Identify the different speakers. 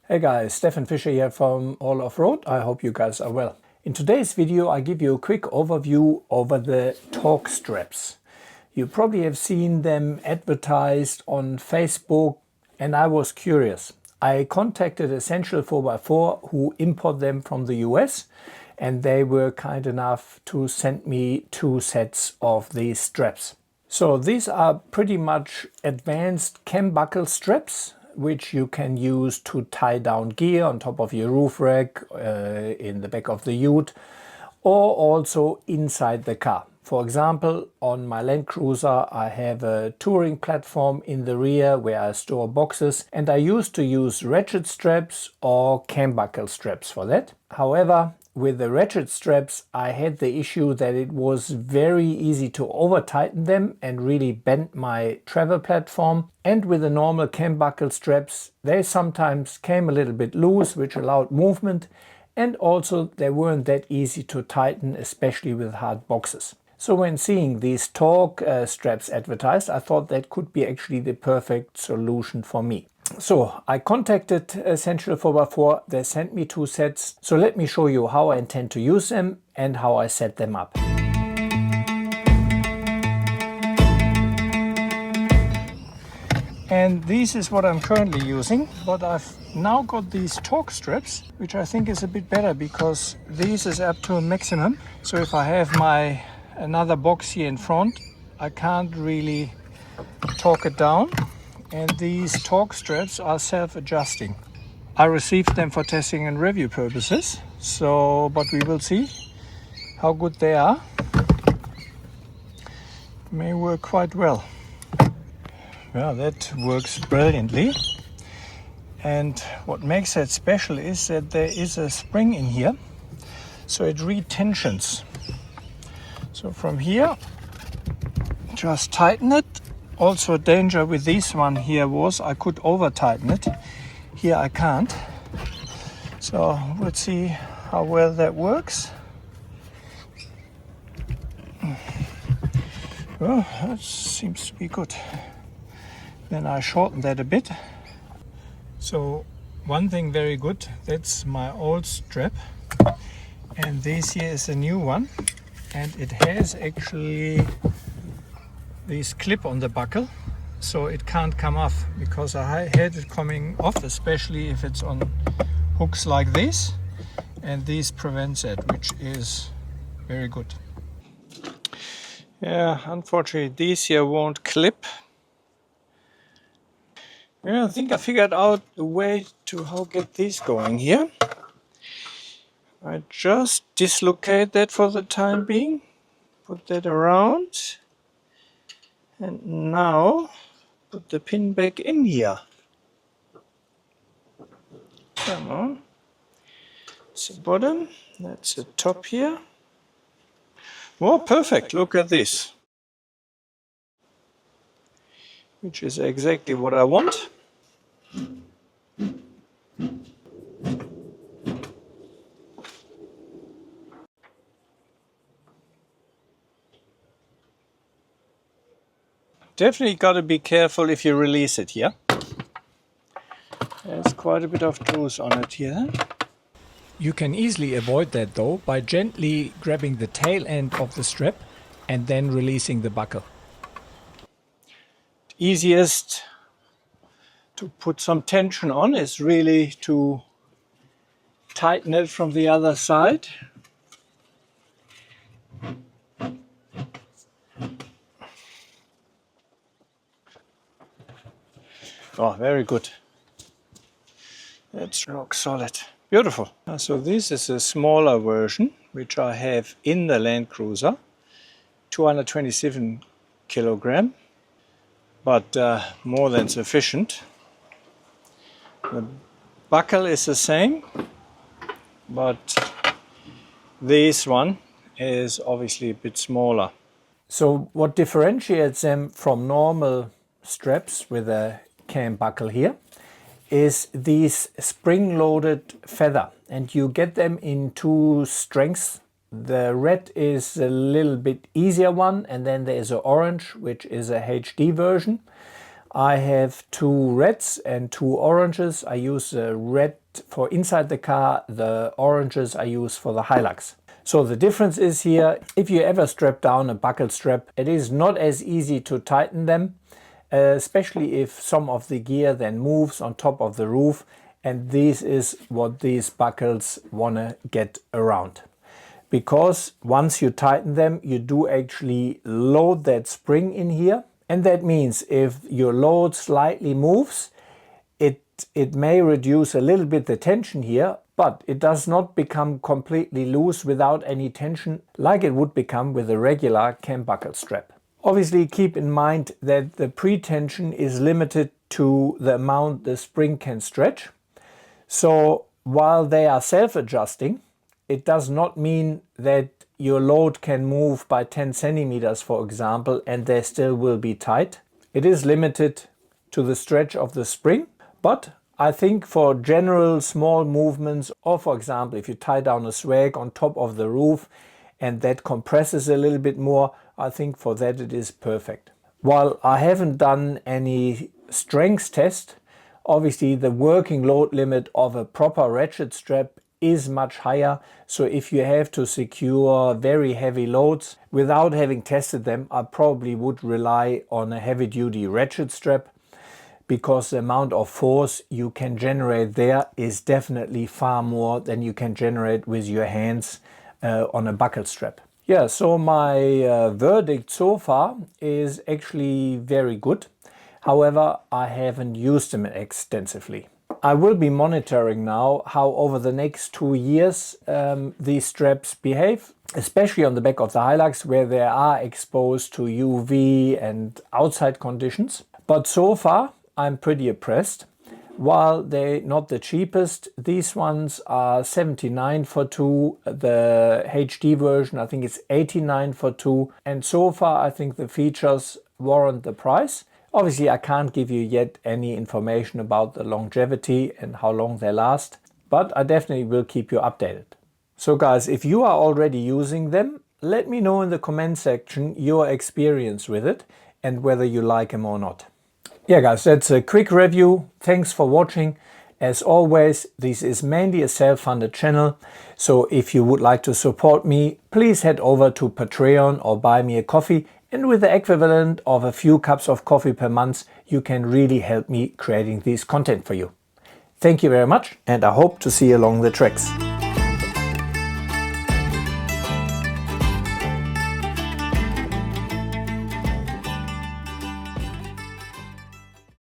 Speaker 1: Hey guys, Stefan Fischer here from All Off-Road. I hope you guys are well. In today's video I give you a quick overview over the TorkStraps. You probably have seen them advertised on Facebook and I was curious. I contacted Essential 4x4 who import them from the US and they were kind enough to send me 2 sets of these straps. So these are pretty much advanced cam buckle straps which you can use to tie down gear on top of your roof rack, in the back of the ute, or also inside the car. For example, on my Land Cruiser I have a touring platform in the rear where I store boxes, and I used to use ratchet straps or cam buckle straps for that. However, with the ratchet straps I had the issue that it was very easy to over tighten them and really bend my travel platform, and with the normal cam buckle straps they sometimes came a little bit loose, which allowed movement, and also they weren't that easy to tighten, especially with hard boxes. So when seeing these Tork straps advertised, I thought that could be actually the perfect solution for me. So I contacted Essential 4x4, they sent me 2 sets. So let me show you how I intend to use them and how I set them up. And this is what I'm currently using, but I've now got these TorkStraps, which I think is a bit better because this is up to a maximum. So if I have my another box here in front, I can't really torque it down. And these TorkStraps are self-adjusting. I received them for testing and review purposes, but we will see how good they are. May work quite well. Well, that works brilliantly. And what makes that special is that there is a spring in here, so it retensions. So from here, just tighten it. Also a danger with this one here was I could over tighten it. Here I can't. So we'll see how well that works. Well, that seems to be good. Then I shorten that a bit. So one thing very good, that's my old strap. And this here is a new one. And it has actually this clip on the buckle, so it can't come off, because I had it coming off, especially if it's on hooks like this, and this prevents it, which is very good. Yeah, unfortunately these here won't clip. Yeah, I think I figured out the way to how get these going here. I just dislocate that for the time being, put that around, and now put the pin back in here. Come on. That's the bottom, that's the top here. Oh, perfect, look at this. Which is exactly what I want. Definitely got to be careful if you release it here. There's quite a bit of juice on it here. You can easily avoid that though by gently grabbing the tail end of the strap and then releasing the buckle. Easiest to put some tension on is really to tighten it from the other side. Oh, very good. That's rock solid. Beautiful. So this is a smaller version, which I have in the Land Cruiser. 227 kilogram, but more than sufficient. The buckle is the same, but this one is obviously a bit smaller. So what differentiates them from normal straps with a cam buckle here is these spring-loaded feather, and you get them in 2 strengths. The red is a little bit easier one, and then there's an orange, which is a HD version. I have 2 reds and 2 oranges. I use the red for inside the car, the oranges I use for the Hilux. So the difference is here, if you ever strap down a buckle strap, it is not as easy to tighten them, especially if some of the gear then moves on top of the roof, and this is what these buckles want to get around. Because once you tighten them, you do actually load that spring in here, and that means if your load slightly moves, it may reduce a little bit the tension here, but it does not become completely loose without any tension like it would become with a regular cam buckle strap. Obviously keep in mind that the pre-tension is limited to the amount the spring can stretch. So while they are self-adjusting, it does not mean that your load can move by 10 centimeters, for example, and they still will be tight. It is limited to the stretch of the spring. But I think for general small movements, or for example, if you tie down a swag on top of the roof and that compresses a little bit more, I think for that it is perfect. While I haven't done any strength test, obviously the working load limit of a proper ratchet strap is much higher. So if you have to secure very heavy loads without having tested them, I probably would rely on a heavy duty ratchet strap, because the amount of force you can generate there is definitely far more than you can generate with your hands on a buckle strap. Yeah, so my verdict so far is actually very good. However, I haven't used them extensively. I will be monitoring now how over the next 2 years these straps behave, especially on the back of the Hilux where they are exposed to UV and outside conditions. But so far, I'm pretty impressed. While they're not the cheapest, these ones are 79 for 2. The HD version, I think it's 89 for 2. And so far, I think the features warrant the price. Obviously, I can't give you yet any information about the longevity and how long they last, but I definitely will keep you updated. So guys, if you are already using them, let me know in the comment section your experience with it and whether you like them or not. Yeah guys, that's a quick review. Thanks for watching. As always, this is mainly a self-funded channel, so if you would like to support me, please head over to Patreon or buy me a coffee, and with the equivalent of a few cups of coffee per month, you can really help me creating this content for you. Thank you very much, and I hope to see you along the tracks.